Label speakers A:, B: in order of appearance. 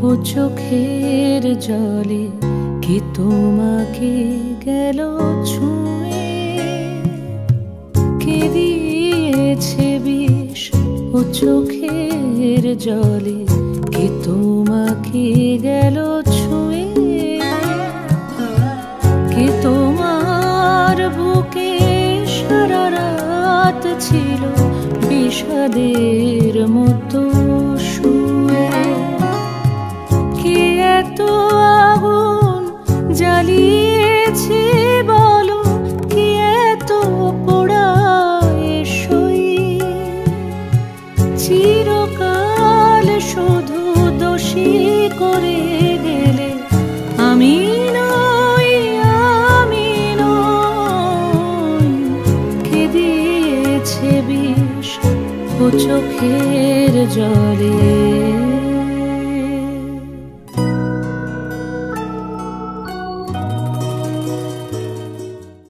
A: ও চোখের জলে কি তোমাকে গেল ছুঁয়ে, কে দিয়েছে বিষ ও চোখের জলে কি তোমাকে গেল ছুঁয়ে, কে তোমার বুকে সারা রাত ছিল বিষাদের মতো শুয়ে, কে এত আগুন জ্বালিয়েছে বলো, কে এত পোড়ায় সইয়ে, চিরকাল শুধু দোষী করে গেলে আমি নই, আমি নই। কে দিয়েছে বিষ ও চোখের জলে।